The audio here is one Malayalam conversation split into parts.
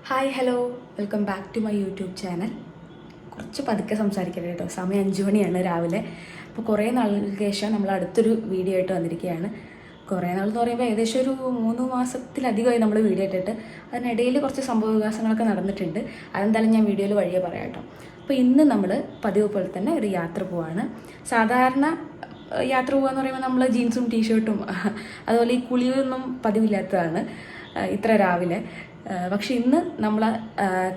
Hi hello welcome back to my YouTube channel. കുറച്ച് പതുക്കെ സംസാരിക്കരുത് കേട്ടോ. സമയം 5 മണിയാണ് രാവിലെ. അപ്പോൾ കുറേ നാളുകൾക്ക് ശേഷം നമ്മൾ അടുത്തൊരു വീഡിയോ ആയിട്ട് വന്നിരിക്കുകയാണ്. കുറേ നാൾ എന്ന് പറയുമ്പോൾ ഏകദേശം ഒരു 3 മാസത്തിലധികമായി നമ്മൾ വീഡിയോ ഇട്ടിട്ട്. അതിനിടയിൽ കുറച്ച് സംഭവ വികാസങ്ങളൊക്കെ നടന്നിട്ടുണ്ട്. അതെന്തായാലും ഞാൻ വീഡിയോയിൽ വഴിയെ പറയാം കേട്ടോ. അപ്പോൾ ഇന്ന് നമ്മൾ പതിവ് പോലെ തന്നെ ഒരു യാത്ര പോവാണ്. സാധാരണ യാത്ര പോകാന്ന് പറയുമ്പോൾ നമ്മൾ ജീൻസും ടീഷർട്ടും അതുപോലെ ഈ കുളിയൊന്നും പതിവില്ലാത്തതാണ് ഇത്ര രാവിലെ. പക്ഷെ ഇന്ന് നമ്മൾ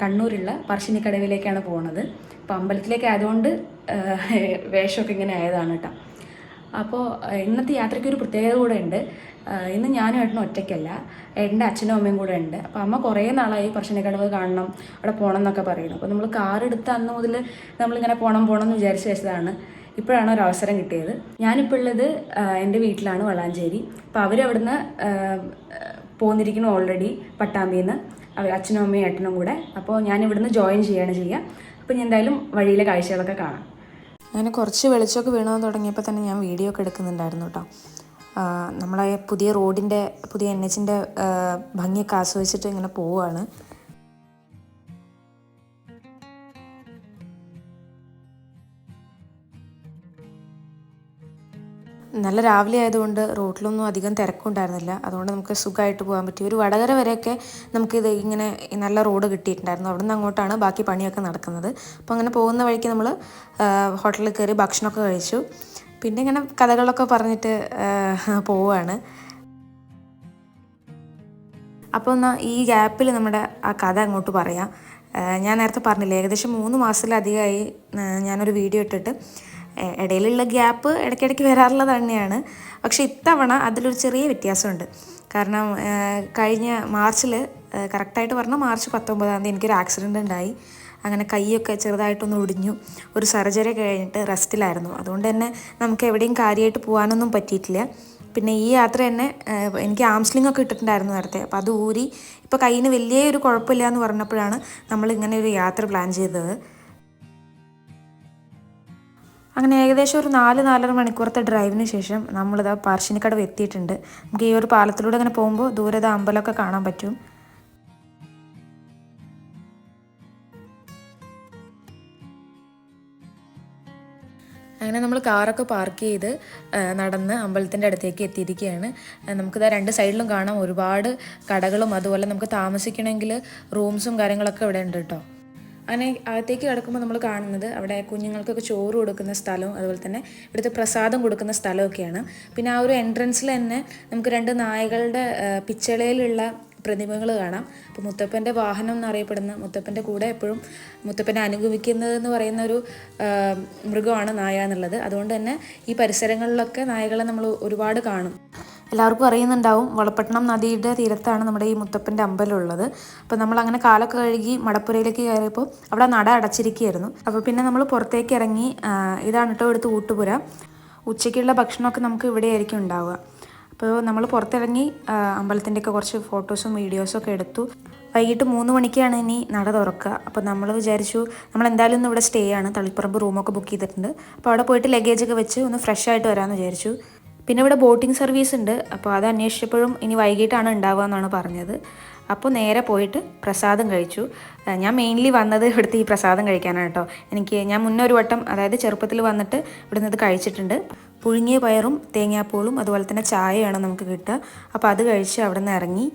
കണ്ണൂരുള്ള പറശ്ശിനിക്കടവിലേക്കാണ് പോകുന്നത്. അപ്പോൾ അമ്പലത്തിലേക്ക് ആയതുകൊണ്ട് വേഷമൊക്കെ ഇങ്ങനെ ആയതാണ് കേട്ടോ. അപ്പോൾ ഇന്നത്തെ യാത്രയ്ക്ക് ഒരു പ്രത്യേകത കൂടെ ഉണ്ട്. ഇന്ന് ഞാനും ഏട്ടനും ഒറ്റയ്ക്കല്ല, ഏട്ടൻ്റെ അച്ഛനും അമ്മയും കൂടെ ഉണ്ട്. അപ്പോൾ അമ്മ കുറേ നാളായി പറശ്ശിനിക്കടവ് കാണണം, അവിടെ പോകണം എന്നൊക്കെ പറയുന്നു. അപ്പോൾ നമ്മൾ കാർ എടുത്ത അന്ന് മുതൽ നമ്മളിങ്ങനെ പോകണം എന്ന് വിചാരിച്ച് വെച്ചതാണ്. ഇപ്പോഴാണ് ഒരു അവസരം കിട്ടിയത്. ഞാനിപ്പോൾ ഉള്ളത് എൻ്റെ വീട്ടിലാണ്, വളാഞ്ചേരി. അപ്പോൾ അവരവിടുന്ന് പോന്നിരിക്കുന്നു ഓൾറെഡി പട്ടാമ്പിയിൽ നിന്ന്, അച്ഛനും അമ്മയും ഏട്ടനും കൂടെ. അപ്പോൾ ഞാൻ ഇവിടുന്ന് ജോയിൻ ചെയ്യുക. അപ്പോൾ ഞാൻ എന്തായാലും വഴിയിലെ കാഴ്ചകളൊക്കെ കാണാം. അങ്ങനെ കുറച്ച് വെളിച്ചമൊക്കെ വീണു തുടങ്ങിയപ്പോൾ തന്നെ ഞാൻ വീഡിയോ ഒക്കെ എടുക്കുന്നുണ്ടായിരുന്നു കേട്ടോ. നമ്മളെ പുതിയ റോഡിൻ്റെ പുതിയ NH-ൻ്റെ ഭംഗിയൊക്കെ ആസ്വദിച്ചിട്ട് ഇങ്ങനെ പോവുകയാണ്. നല്ല രാവിലെ ആയതുകൊണ്ട് റോഡിലൊന്നും അധികം തിരക്കുണ്ടായിരുന്നില്ല. അതുകൊണ്ട് നമുക്ക് സുഖമായിട്ട് പോകാൻ പറ്റി. ഒരു വടകര വരെയൊക്കെ നമുക്കിത് ഇങ്ങനെ നല്ല റോഡ് കിട്ടിയിട്ടുണ്ടായിരുന്നു. അവിടെ നിന്ന് അങ്ങോട്ടാണ് ബാക്കി പണിയൊക്കെ നടക്കുന്നത്. അപ്പോൾ അങ്ങനെ പോകുന്ന വഴിക്ക് നമ്മൾ ഹോട്ടലിൽ കയറി ഭക്ഷണമൊക്കെ കഴിച്ചു. പിന്നെ ഇങ്ങനെ കഥകളൊക്കെ പറഞ്ഞിട്ട് പോവുകയാണ്. അപ്പോൾ എന്നാൽ ഈ ഗ്യാപ്പിൽ നമ്മുടെ ആ കഥ അങ്ങോട്ട് പറയാം. ഞാൻ നേരത്തെ പറഞ്ഞില്ലേ, ഏകദേശം 3 മാസത്തിലധികമായി ഞാനൊരു വീഡിയോ ഇട്ടിട്ട്. ഇടയിലുള്ള ഗ്യാപ്പ് ഇടയ്ക്കിടയ്ക്ക് വരാറുള്ളത് തന്നെയാണ്. പക്ഷേ ഇത്തവണ അതിലൊരു ചെറിയ വ്യത്യാസമുണ്ട്. കാരണം കഴിഞ്ഞ മാർച്ചിൽ, കറക്റ്റായിട്ട് പറഞ്ഞാൽ മാർച്ച് 19 എനിക്കൊരു ആക്സിഡൻ്റ് ഉണ്ടായി. അങ്ങനെ കൈയൊക്കെ ചെറുതായിട്ടൊന്ന് ഒടിഞ്ഞു. ഒരു സർജറി കഴിഞ്ഞിട്ട് റെസ്റ്റിലായിരുന്നു. അതുകൊണ്ട് തന്നെ നമുക്ക് എവിടെയും കാര്യമായിട്ട് പോകാനൊന്നും പറ്റിയിട്ടില്ല. പിന്നെ ഈ യാത്ര തന്നെ എനിക്ക് ആംസ്ലിംഗ് ഒക്കെ ഇട്ടിട്ടുണ്ടായിരുന്നു നേരത്തെ. അപ്പോൾ അത് ഊരി ഇപ്പോൾ കയ്യിന് വലിയൊരു കുഴപ്പമില്ല എന്ന് പറഞ്ഞപ്പോഴാണ് നമ്മളിങ്ങനെ ഒരു യാത്ര പ്ലാൻ ചെയ്തത്. അങ്ങനെ ഏകദേശം ഒരു 4-4.5 മണിക്കൂറത്തെ ഡ്രൈവിന് ശേഷം നമ്മളിതാ പറശ്ശിനിക്കടവ് എത്തിയിട്ടുണ്ട്. നമുക്ക് ഈ ഒരു പാലത്തിലൂടെ അങ്ങനെ പോകുമ്പോൾ ദൂരത അമ്പലമൊക്കെ കാണാൻ പറ്റും. അങ്ങനെ നമ്മൾ കാറൊക്കെ പാർക്ക് ചെയ്ത് നടന്ന് അമ്പലത്തിൻ്റെ അടുത്തേക്ക് എത്തിയിരിക്കുകയാണ്. നമുക്കിതാ 2 സൈഡിലും കാണാം ഒരുപാട് കടകളും, അതുപോലെ നമുക്ക് താമസിക്കണമെങ്കിൽ റൂംസും കാര്യങ്ങളൊക്കെ ഇവിടെ ഉണ്ട് കേട്ടോ. അങ്ങനെ അകത്തേക്ക് കിടക്കുമ്പോൾ നമ്മൾ കാണുന്നത് അവിടെ കുഞ്ഞുങ്ങൾക്കൊക്കെ ചോറ് കൊടുക്കുന്ന സ്ഥലവും അതുപോലെ തന്നെ ഇവിടുത്തെ പ്രസാദം കൊടുക്കുന്ന സ്ഥലമൊക്കെയാണ്. പിന്നെ ആ ഒരു എൻട്രൻസിൽ തന്നെ നമുക്ക് 2 നായകളുടെ പിച്ചളയിലുള്ള പ്രതിമകൾ കാണാം. അപ്പോൾ മുത്തപ്പൻ്റെ വാഹനം എന്നറിയപ്പെടുന്ന, മുത്തപ്പൻ്റെ കൂടെ എപ്പോഴും മുത്തപ്പനെ അനുഗമിക്കുന്നതെന്ന് പറയുന്ന ഒരു മൃഗമാണ് നായ എന്നുള്ളത്. അതുകൊണ്ട് തന്നെ ഈ പരിസരങ്ങളിലൊക്കെ നായകളെ നമ്മൾ ഒരുപാട് കാണും. എല്ലാവർക്കും അറിയുന്നുണ്ടാവും, വളപട്ടണം നദിയുടെ തീരത്താണ് നമ്മുടെ ഈ മുത്തപ്പൻ്റെ അമ്പലം ഉള്ളത്. അപ്പോൾ നമ്മളങ്ങനെ കാലൊക്കെ കഴുകി മടപ്പുരയിലേക്ക് കയറിയപ്പോൾ അവിടെ നട അടച്ചിരിക്കുകയായിരുന്നു. അപ്പോൾ പിന്നെ നമ്മൾ പുറത്തേക്ക് ഇറങ്ങി. ഇതാണ് കേട്ടോ ഇവിടുത്തെ ഊട്ടുപുര. ഉച്ചയ്ക്കുള്ള ഭക്ഷണമൊക്കെ നമുക്ക് ഇവിടെ ആയിരിക്കും ഉണ്ടാവുക. അപ്പോൾ നമ്മൾ പുറത്തിറങ്ങി അമ്പലത്തിൻ്റെയൊക്കെ കുറച്ച് ഫോട്ടോസും വീഡിയോസും ഒക്കെ എടുത്തു. വൈകിട്ട് 3 മണിക്കാണ് ഇനി നട തുറക്കുക. അപ്പോൾ നമ്മൾ വിചാരിച്ചു നമ്മൾ എന്തായാലും ഇന്ന് ഇവിടെ സ്റ്റേ ആണ്, തളിപ്പറമ്പ് റൂമൊക്കെ ബുക്ക് ചെയ്തിട്ടുണ്ട്. അപ്പോൾ അവിടെ പോയിട്ട് ലഗേജൊക്കെ വെച്ച് ഒന്ന് ഫ്രഷ് ആയിട്ട് വരാമെന്ന് വിചാരിച്ചു. പിന്നെ ഇവിടെ ബോട്ടിംഗ് സർവീസ് ഉണ്ട്. അപ്പോൾ അത് അന്വേഷിച്ചപ്പോഴും ഇനി വൈകിട്ടാണ് ഉണ്ടാവുക എന്നാണ് പറഞ്ഞത്. അപ്പോൾ നേരെ പോയിട്ട് പ്രസാദം കഴിച്ചു. ഞാൻ മെയിൻലി വന്നത് ഇവിടുത്തെ ഈ പ്രസാദം കഴിക്കാനാണ് കേട്ടോ. ഞാൻ മുന്നേ ഒരു വട്ടം, അതായത് ചെറുപ്പത്തിൽ വന്നിട്ട് ഇവിടുന്ന് ഇത് കഴിച്ചിട്ടുണ്ട്. പുഴുങ്ങിയ പയറും തേങ്ങാപ്പൂളും അതുപോലെ തന്നെ ചായയാണ് നമുക്ക് കിട്ടുക. അപ്പോൾ അത് കഴിച്ച് അവിടെ നിന്ന് ഇറങ്ങി.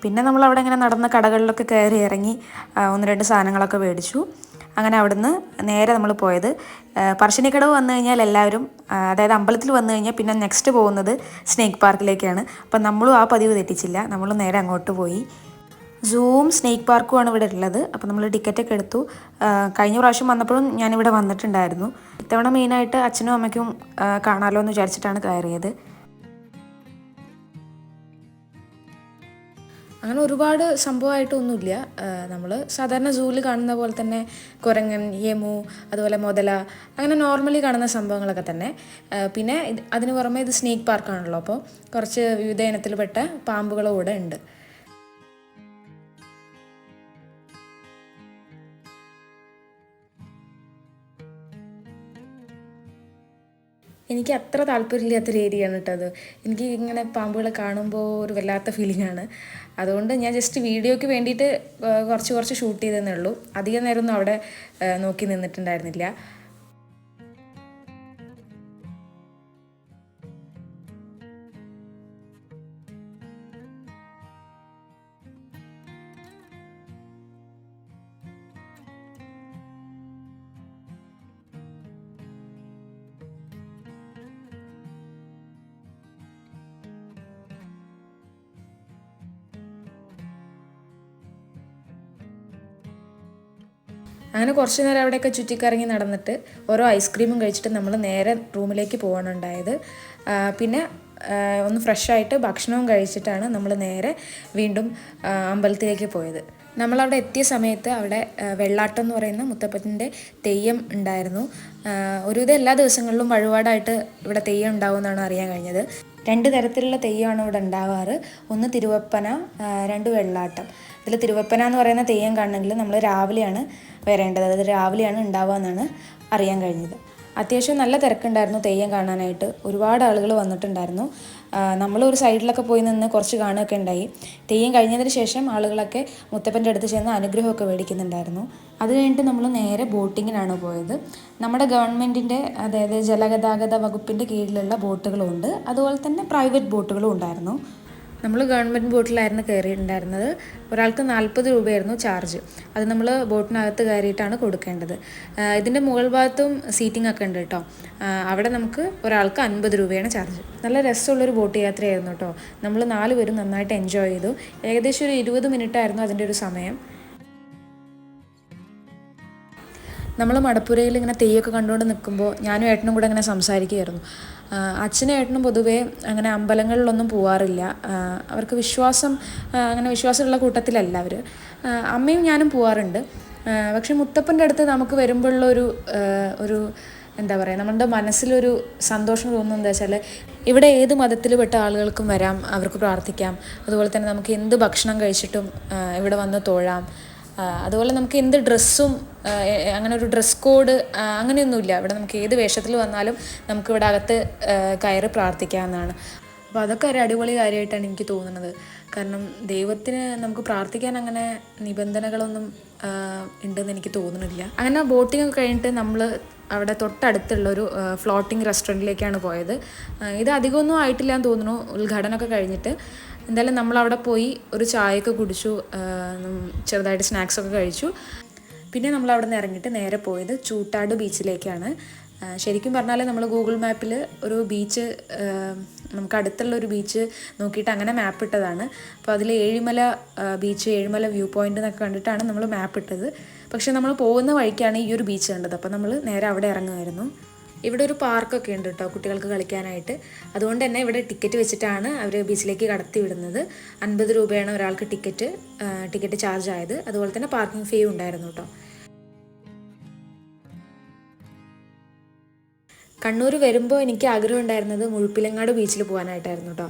പിന്നെ നമ്മളവിടെ ഇങ്ങനെ നടന്ന കടകളിലൊക്കെ കയറി ഇറങ്ങി 1-2 സാധനങ്ങളൊക്കെ മേടിച്ചു. അങ്ങനെ അവിടുന്ന് നേരെ നമ്മൾ പോയത് പറശ്ശിനിക്കടവ് വന്നു കഴിഞ്ഞാൽ എല്ലാവരും, അതായത് അമ്പലത്തിൽ വന്നു കഴിഞ്ഞാൽ പിന്നെ നെക്സ്റ്റ് പോകുന്നത് സ്നേക്ക് പാർക്കിലേക്കാണ്. അപ്പം നമ്മളും ആ പതിവ് തെറ്റിച്ചില്ല, നമ്മളും നേരെ അങ്ങോട്ട് പോയി. സൂവും സ്നേക്ക് പാർക്കുമാണ് ഇവിടെ ഉള്ളത്. അപ്പോൾ നമ്മൾ ടിക്കറ്റൊക്കെ എടുത്തു. കഴിഞ്ഞ പ്രാവശ്യം വന്നപ്പോഴും ഞാനിവിടെ വന്നിട്ടുണ്ടായിരുന്നു. ഇത്തവണ മെയിനായിട്ട് അച്ഛനും അമ്മയ്ക്കും കാണാമല്ലോ എന്ന് വിചാരിച്ചിട്ടാണ് കയറിയത്. അങ്ങനെ ഒരുപാട് സംഭവമായിട്ടൊന്നുമില്ല. നമ്മൾ സാധാരണ സൂവിൽ കാണുന്ന പോലെ തന്നെ കുരങ്ങൻ, യമു, അതുപോലെ മുതല, അങ്ങനെ നോർമലി കാണുന്ന സംഭവങ്ങളൊക്കെ തന്നെ. പിന്നെ അതിന് പുറമെ ഇത് സ്നേക്ക് പാർക്കാണല്ലോ, അപ്പോൾ കുറച്ച് വിവിധ ഇനത്തിൽപ്പെട്ട പാമ്പുകളും കൂടെ ഉണ്ട്. എനിക്ക് അത്ര താല്പര്യമില്ലാത്തൊരു ഏരിയയാണ് കേട്ടോ അത്. എനിക്ക് ഇങ്ങനെ പാമ്പുകളെ കാണുമ്പോൾ ഒരു വല്ലാത്ത ഫീലിംഗാണ്. അതുകൊണ്ട് ഞാൻ ജസ്റ്റ് വീഡിയോയ്ക്ക് വേണ്ടിയിട്ട് കുറച്ച് ഷൂട്ട് ചെയ്തതേ ഉള്ളൂ. അധികം നേരമൊന്നും അവിടെ നോക്കി നിന്നിട്ടുണ്ടായിരുന്നില്ല. അങ്ങനെ കുറച്ച് നേരം അവിടെയൊക്കെ ചുറ്റിക്കറങ്ങി നടന്നിട്ട് ഓരോ ഐസ്ക്രീമും കഴിച്ചിട്ട് നമ്മൾ നേരെ റൂമിലേക്ക് പോകാണ് ഉണ്ടായത്. പിന്നെ ഒന്ന് ഫ്രഷായിട്ട് ഭക്ഷണവും കഴിച്ചിട്ടാണ് നമ്മൾ നേരെ വീണ്ടും അമ്പലത്തിലേക്ക് പോയത്. നമ്മളവിടെ എത്തിയ സമയത്ത് അവിടെ വെള്ളാട്ടം എന്ന് പറയുന്ന മുത്തപ്പൻ്റെ തെയ്യം ഉണ്ടായിരുന്നു. ഒരുവിധം എല്ലാ ദിവസങ്ങളിലും വഴിപാടായിട്ട് ഇവിടെ തെയ്യം ഉണ്ടാവുമെന്നാണ് അറിയാൻ കഴിഞ്ഞത്. 2 തരത്തിലുള്ള തെയ്യമാണ് ഇവിടെ ഉണ്ടാവാറ്. ഒന്ന് തിരുവപ്പന, 2 വെള്ളാട്ടം. ഇതിൽ തിരുവപ്പന എന്ന് പറയുന്ന തെയ്യം കാണണമെങ്കിൽ നമ്മൾ രാവിലെയാണ് വരേണ്ടത്. അത് രാവിലെയാണ് ഉണ്ടാവുക എന്നാണ് അറിയാൻ കഴിഞ്ഞത്. അത്യാവശ്യം നല്ല തിരക്കുണ്ടായിരുന്നു തെയ്യം കാണാനായിട്ട്. ഒരുപാട് ആളുകൾ വന്നിട്ടുണ്ടായിരുന്നു. നമ്മളൊരു സൈഡിലൊക്കെ പോയി നിന്ന് കുറച്ച് കാണുകയൊക്കെ ഉണ്ടായി. തെയ്യം കഴിഞ്ഞതിന് ശേഷം ആളുകളൊക്കെ മുത്തപ്പൻ്റെ അടുത്ത് ചെന്ന് അനുഗ്രഹമൊക്കെ മേടിക്കുന്നുണ്ടായിരുന്നു. അത് കഴിഞ്ഞിട്ട് നമ്മൾ നേരെ ബോട്ടിങ്ങിനാണ് പോയത്. നമ്മുടെ ഗവൺമെൻറ്റിൻ്റെ, അതായത് ജലഗതാഗത വകുപ്പിൻ്റെ കീഴിലുള്ള ബോട്ടുകളുണ്ട്, അതുപോലെ തന്നെ പ്രൈവറ്റ് ബോട്ടുകളും ഉണ്ടായിരുന്നു. നമ്മൾ ഗവൺമെൻറ് ബോട്ടിലായിരുന്നു കയറിയിട്ടുണ്ടായിരുന്നത്. ഒരാൾക്ക് 40 രൂപയായിരുന്നു ചാർജ്. അത് നമ്മൾ ബോട്ടിനകത്ത് കയറിയിട്ടാണ് കൊടുക്കേണ്ടത്. ഇതിൻ്റെ മുകൾ ഭാഗത്തും സീറ്റിംഗ് ഒക്കെ ഉണ്ട് കേട്ടോ. അവിടെ നമുക്ക് ഒരാൾക്ക് 50 രൂപയാണ് ചാർജ്. നല്ല രസമുള്ളൊരു ബോട്ട് യാത്രയായിരുന്നു കേട്ടോ. നമ്മൾ 4 പേരും നന്നായിട്ട് എൻജോയ് ചെയ്തു. ഏകദേശം ഒരു 20 മിനിറ്റായിരുന്നു അതിൻ്റെ ഒരു സമയം. നമ്മൾ മടപ്പുരയിൽ ഇങ്ങനെ തെയ്യമൊക്കെ കണ്ടുകൊണ്ട് നിൽക്കുമ്പോൾ ഞാനും ഏട്ടനും കൂടെ അങ്ങനെ സംസാരിക്കുകയായിരുന്നു. അച്ഛനും ഏട്ടനും പൊതുവേ അങ്ങനെ അമ്പലങ്ങളിലൊന്നും പോവാറില്ല. അവർക്ക് അങ്ങനെ വിശ്വാസമുള്ള കൂട്ടത്തിലല്ല അവർ. അമ്മയും ഞാനും പോവാറുണ്ട്. പക്ഷെ മുത്തപ്പൻ്റെ അടുത്ത് നമുക്ക് വരുമ്പോഴുള്ള ഒരു എന്താ പറയുക, നമ്മുടെ മനസ്സിലൊരു സന്തോഷം തോന്നുന്നത് എന്താ വെച്ചാൽ, ഇവിടെ ഏത് മതത്തിൽ പെട്ട ആളുകൾക്കും വരാം, അവർക്ക് പ്രാർത്ഥിക്കാം. അതുപോലെ തന്നെ നമുക്ക് എന്ത് ഭക്ഷണം കഴിച്ചിട്ടും ഇവിടെ വന്ന് തൊഴാം. അതുപോലെ നമുക്ക് എന്ത് ഡ്രസ്സും, അങ്ങനെ ഒരു ഡ്രസ് കോഡ് അങ്ങനെയൊന്നുമില്ല. ഇവിടെ നമുക്ക് ഏത് വേഷത്തിൽ വന്നാലും നമുക്കിവിടെ അകത്ത് കയറി പ്രാർത്ഥിക്കാവുന്നതാണ്. അപ്പോൾ അതൊക്കെ ഒരു അടിപൊളി കാര്യമായിട്ടാണ് എനിക്ക് തോന്നുന്നത്. കാരണം ദൈവത്തിന് നമുക്ക് പ്രാർത്ഥിക്കാൻ അങ്ങനെ നിബന്ധനകളൊന്നും ഉണ്ടെന്ന് എനിക്ക് തോന്നുന്നില്ല. അങ്ങനെ ബോട്ടിംഗ് ഒക്കെ കഴിഞ്ഞിട്ട് നമ്മൾ അവിടെ തൊട്ടടുത്തുള്ളൊരു ഫ്ലോട്ടിംഗ് റെസ്റ്റോറൻറ്റിലേക്കാണ് പോയത്. ഇത് അധികമൊന്നും ആയിട്ടില്ല എന്ന് തോന്നുന്നു, ഉദ്ഘാടനമൊക്കെ കഴിഞ്ഞിട്ട്. എന്തായാലും നമ്മളവിടെ പോയി ഒരു ചായയൊക്കെ കുടിച്ചു, ചെറുതായിട്ട് സ്നാക്സൊക്കെ കഴിച്ചു. പിന്നെ നമ്മൾ അവിടെ നിന്ന് ഇറങ്ങിയിട്ട് നേരെ പോയത് ചൂട്ടാട് ബീച്ചിലേക്കാണ്. ശരിക്കും പറഞ്ഞാൽ നമ്മൾ ഗൂഗിൾ മാപ്പിൽ ഒരു ബീച്ച്, നമുക്ക് അടുത്തുള്ളൊരു ബീച്ച് നോക്കിയിട്ട് അങ്ങനെ മാപ്പ് ഇട്ടതാണ്. അപ്പോൾ അതിൽ Ezhimala beach, Ezhimala view point എന്നൊക്കെ കണ്ടിട്ടാണ് നമ്മൾ മാപ്പ് ഇട്ടത്. പക്ഷേ നമ്മൾ പോകുന്ന വഴിക്കാണ് ഈ ഒരു ബീച്ച് കണ്ടത്. അപ്പോൾ നമ്മൾ നേരെ അവിടെ ഇറങ്ങുമായിരുന്നു. ഇവിടെ ഒരു പാർക്കൊക്കെ ഉണ്ട് കേട്ടോ കുട്ടികൾക്ക് കളിക്കാനായിട്ട്. അതുകൊണ്ട് തന്നെ ഇവിടെ ടിക്കറ്റ് വെച്ചിട്ടാണ് അവർ ബീച്ചിലേക്ക് കടത്തി വിടുന്നത്. 50 രൂപയാണ് ഒരാൾക്ക് ടിക്കറ്റ് ചാർജ് ആയത്. അതുപോലെ തന്നെ പാർക്കിംഗ് ഫീ ഉണ്ടായിരുന്നു കേട്ടോ. കണ്ണൂർ വരുമ്പോൾ എനിക്ക് ആഗ്രഹം ഉണ്ടായിരുന്നത് മുഴുപ്പിലങ്ങാട് ബീച്ചിൽ പോകാനായിട്ടായിരുന്നു കേട്ടോ.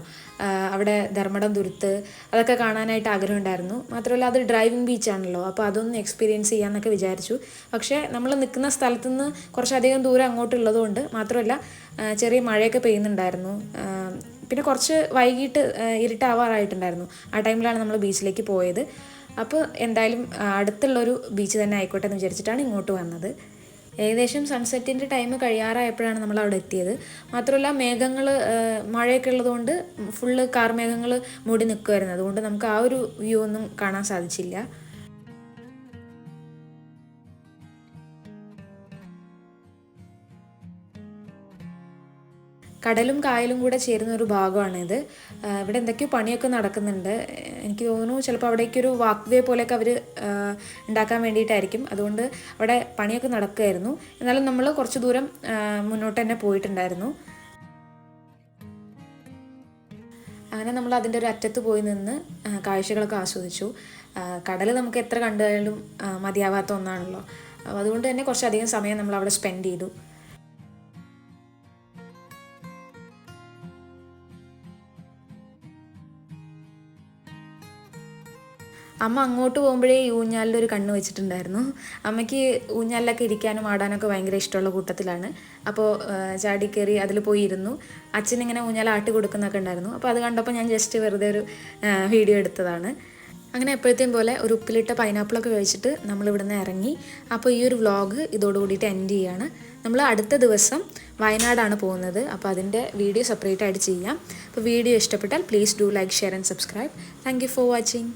അവിടെ ധർമ്മടം തുരുത്ത് അതൊക്കെ കാണാനായിട്ട് ആഗ്രഹം ഉണ്ടായിരുന്നു. മാത്രമല്ല അത് ഡ്രൈവിംഗ് ബീച്ചാണല്ലോ, അപ്പോൾ അതൊന്ന് എക്സ്പീരിയൻസ് ചെയ്യാമെന്നൊക്കെ വിചാരിച്ചു. പക്ഷേ നമ്മൾ നിൽക്കുന്ന സ്ഥലത്തു നിന്ന് കുറച്ചധികം ദൂരം അങ്ങോട്ടുള്ളതുകൊണ്ട്, മാത്രമല്ല ചെറിയ മഴയൊക്കെ പെയ്യുന്നുണ്ടായിരുന്നു. പിന്നെ കുറച്ച് വൈകിട്ട് ഇരുട്ടാവാറായിട്ടുണ്ടായിരുന്നു. ആ ടൈമിലാണ് നമ്മൾ ബീച്ചിലേക്ക് പോയത്. അപ്പോൾ എന്തായാലും അടുത്തുള്ളൊരു ബീച്ച് തന്നെ ആയിക്കോട്ടെ എന്ന് വിചാരിച്ചിട്ടാണ് ഇങ്ങോട്ട് വന്നത്. ഏകദേശം സൺസെറ്റിൻ്റെ ടൈം കഴിയാറായപ്പോഴാണ് നമ്മൾ അവിടെ എത്തിയത്. മാത്രമല്ല മഴയൊക്കെ ഉള്ളതുകൊണ്ട് ഫുള്ള് കാർമേഘങ്ങൾ മൂടി നിൽക്കുമായിരുന്നു. അതുകൊണ്ട് നമുക്ക് ആ ഒരു വ്യൂ ഒന്നും കാണാൻ സാധിച്ചില്ല. കടലും കായലും കൂടെ ചേരുന്ന ഒരു ഭാഗമാണിത്. ഇവിടെ എന്തൊക്കെയോ പണിയൊക്കെ നടക്കുന്നുണ്ട്. എനിക്ക് തോന്നുന്നു ചിലപ്പോൾ അവിടേക്കൊരു വാക്ക് വേ പോലെയൊക്കെ അവർ ഉണ്ടാക്കാൻ വേണ്ടിയിട്ടായിരിക്കും. അതുകൊണ്ട് അവിടെ പണിയൊക്കെ നടക്കുമായിരുന്നു. എന്നാലും നമ്മൾ കുറച്ച് ദൂരം മുന്നോട്ട് തന്നെ പോയിട്ടുണ്ടായിരുന്നു. അങ്ങനെ നമ്മൾ അതിൻ്റെ ഒരു അറ്റത്ത് പോയി നിന്ന് കാഴ്ചകളൊക്കെ ആസ്വദിച്ചു. കടൽ നമുക്ക് എത്ര കണ്ടാലും മതിയാവാത്ത ഒന്നാണല്ലോ. അതുകൊണ്ട് തന്നെ കുറച്ചധികം സമയം നമ്മൾ അവിടെ സ്പെൻഡ് ചെയ്തു. അമ്മ അങ്ങോട്ട് പോകുമ്പോഴേ ഈ ഊഞ്ഞാലിലൊരു കണ്ണ് വെച്ചിട്ടുണ്ടായിരുന്നു. അമ്മയ്ക്ക് ഊഞ്ഞാലിലൊക്കെ ഇരിക്കാനും ആടാനൊക്കെ ഭയങ്കര ഇഷ്ടമുള്ള കൂട്ടത്തിലാണ്. അപ്പോൾ ചാടി കയറി അതിൽ പോയി ഇരുന്നു. അച്ഛനിങ്ങനെ ഊഞ്ഞാൽ ആട്ടി കൊടുക്കുന്നൊക്കെ ഉണ്ടായിരുന്നു. അപ്പോൾ അത് കണ്ടപ്പോൾ ഞാൻ ജസ്റ്റ് വെറുതെ ഒരു വീഡിയോ എടുത്തതാണ്. അങ്ങനെ എപ്പോഴത്തെയും പോലെ ഒരു ഉപ്പിലിട്ട പൈനാപ്പിളൊക്കെ കഴിച്ചിട്ട് നമ്മളിവിടുന്ന് ഇറങ്ങി. അപ്പോൾ ഈ ഒരു വ്ളോഗ് ഇതോടുകൂടിയിട്ട് എൻഡ് ചെയ്യാണ്. നമ്മൾ അടുത്ത ദിവസം വയനാടാണ് പോകുന്നത്. അപ്പോൾ അതിൻ്റെ വീഡിയോ സെപ്പറേറ്റ് ആയിട്ട് ചെയ്യാം. അപ്പോൾ വീഡിയോ ഇഷ്ടപ്പെട്ടാൽ please do like, share and subscribe. Thank you for watching.